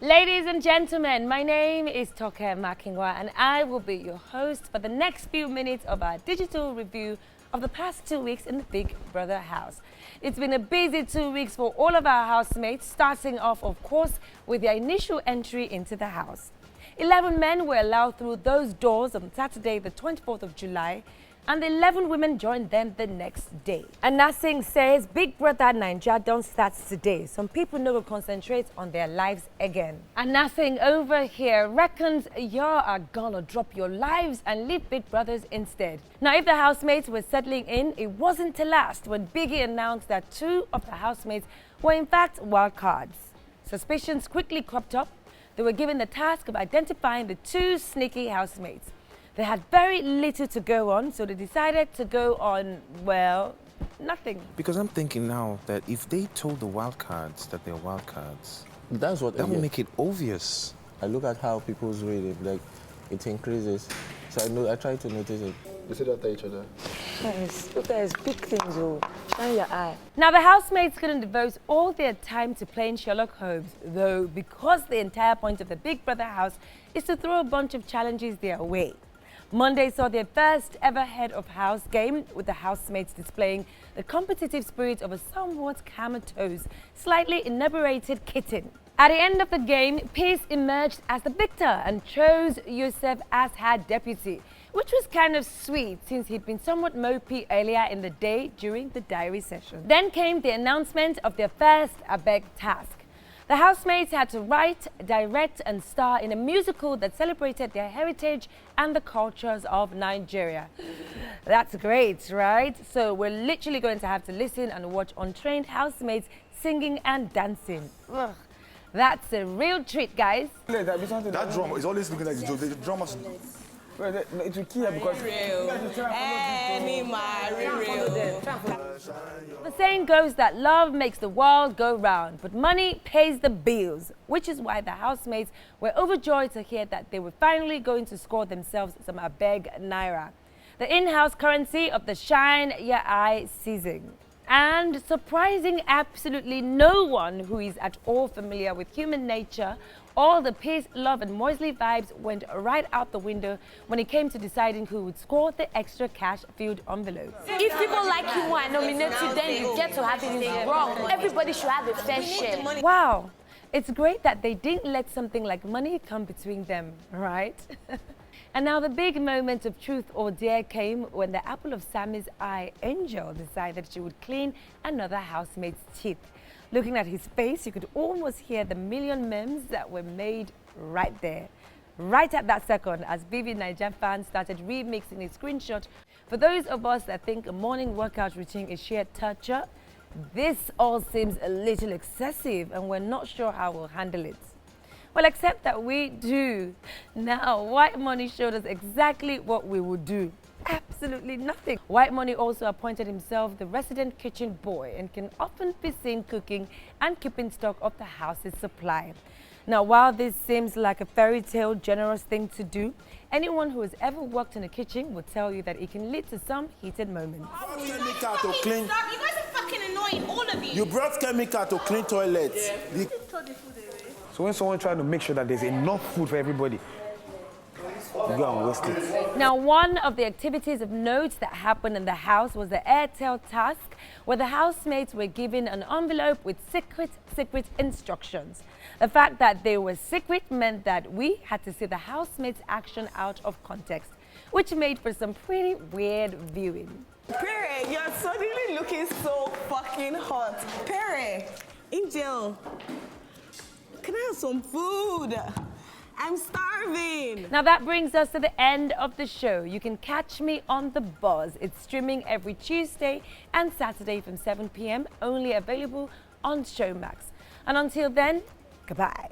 Ladies and gentlemen, my name is Toke Makinwa and I will be your host for the next few minutes of our digital review of the past 2 weeks in the Big Brother house. It's been a busy 2 weeks for all of our housemates, starting off, of course, with their initial entry into the house. 11 men were allowed through those doors on Saturday, the 24th of July, and 11 women joined them the next day. And Nothing says Big Brother Naija don't start today. Some people no will concentrate on their lives again. And Nothing over here reckons y'all are gonna drop your lives and leave Big Brothers instead. Now, if the housemates were settling in, it wasn't to last when Biggie announced that 2 of the housemates were in fact wildcards. Suspicions quickly cropped up. They were given the task of identifying the 2 sneaky housemates. They had very little to go on, so they decided to go on, well, nothing. Because I'm thinking now that if they told the wildcards that they're wildcards, that's what that would make it obvious. I look at how people's rate, like, it increases. So I try to notice it. You sit after each other? Yes, there's big things, oh. Shine your eye. Now, the housemates couldn't devote all their time to playing Sherlock Holmes, though, because the entire point of the Big Brother house is to throw a bunch of challenges their way. Monday saw their first ever head of house game, with the housemates displaying the competitive spirit of a somewhat comatose, slightly inebriated kitten. At the end of the game, Peace emerged as the victor and chose Yusuf as her deputy, which was kind of sweet since he'd been somewhat mopey earlier in the day during the diary session. Then came the announcement of their first Abeg task. The housemates had to write, direct and star in a musical that celebrated their heritage and the cultures of Nigeria. That's great, right? So we're literally going to have to listen and watch untrained housemates singing and dancing. Ugh. That's a real treat, guys. That drum is always looking like the drum must... It will kill because... The saying goes that love makes the world go round, but money pays the bills, which is why the housemates were overjoyed to hear that they were finally going to score themselves some Abeg Naira, the in-house currency of the Shine Your Eye season. And surprising absolutely no one who is at all familiar with human nature, all the peace, love and moistly vibes went right out the window when it came to deciding who would score the extra cash-filled envelope. If people like you and nominate you, then you get to have it. It's wrong. Everybody should have a fair share. Wow, it's great that they didn't let something like money come between them, right? And now the big moment of truth or dare came when the apple of Sammy's eye, Angel, decided she would clean another housemate's teeth. Looking at his face, you could almost hear the million memes that were made right there. Right at that second, as BBNaija fans started remixing a screenshot. For those of us that think a morning workout routine is sheer torture, this all seems a little excessive and we're not sure how we'll handle it. Well, except that we do. Now, White Money showed us exactly what we would do. Absolutely nothing. White Money also appointed himself the resident kitchen boy and can often be seen cooking and keeping stock of the house's supply. Now, while this seems like a fairy tale generous thing to do, anyone who has ever worked in a kitchen would tell you that it can lead to some heated moments. Chemical to clean. You guys are fucking annoying, all of you. You brought chemical to clean toilets. Yeah. So when someone trying to make sure that there's enough food for everybody, you go and waste it. Now, one of the activities of note that happened in the house was the Airtel task, where the housemates were given an envelope with secret instructions. The fact that they were secret meant that we had to see the housemates' action out of context, which made for some pretty weird viewing. Perry, you're suddenly looking so fucking hot. Perry, Angel, can I have some food? I'm starving. Now that brings us to the end of the show. You can catch me on The Buzz. It's streaming every Tuesday and Saturday from 7 p.m. only available on Showmax. And until then, goodbye.